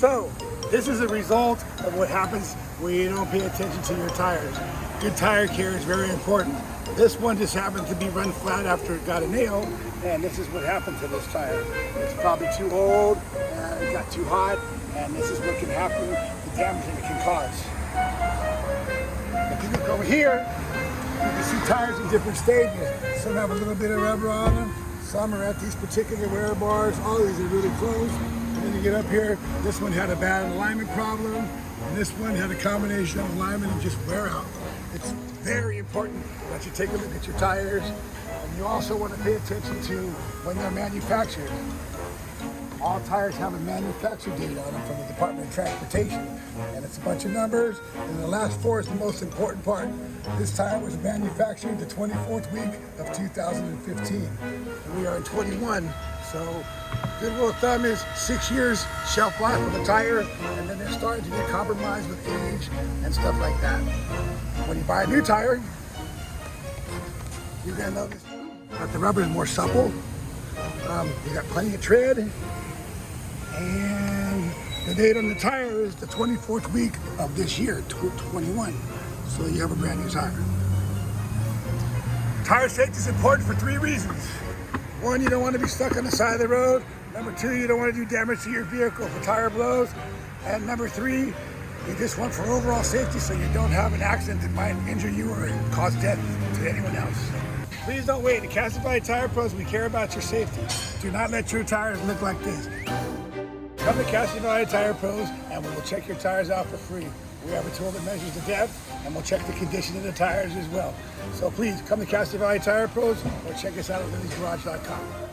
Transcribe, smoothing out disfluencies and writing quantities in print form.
So, this is a result of what happens when you don't pay attention to your tires. Good tire care is very important. This one just happened to be run flat after it got a nail, and this is what happened to this tire. It's probably too old, and it got too hot, and this is what can happen, the damage that it can cause. If you look over here, you can see tires in different stages. Some have a little bit of rubber on them, some are at these particular wear bars, all these are really close. And then you get up here, this one had a bad alignment problem, and this one had a combination of alignment and just wear out. It's very important that you take a look at your tires, and you also want to pay attention to when they're manufactured. All tires have a manufacturer date on them from the Department of Transportation, and it's a bunch of numbers, and the last four is the most important part. This tire was manufactured the 24th week of 2015, and we are in 21, so good rule of thumb is 6 years shelf life of a tire, and then they're starting to get compromised with age and stuff like that. When you buy a new tire, you're gonna notice that the rubber is more supple, you got plenty of tread, and the date on the tire is the 24th week of this year, 21. So you have a brand new tire. Tire safety is important for 3 reasons. 1, you don't want to be stuck on the side of the road. Number 2, you don't want to do damage to your vehicle if a tire blows. And number 3, you just want for overall safety so you don't have an accident that might injure you or cause death to anyone else. Please don't wait. At Castro Valley Tire Pros, we care about your safety. Do not let your tires look like this. Come to Castro Valley Tire Pros and we will check your tires out for free. We have a tool that measures the depth and we'll check the condition of the tires as well. So please come to Castro Valley Tire Pros or check us out at Lilly'sGarage.com.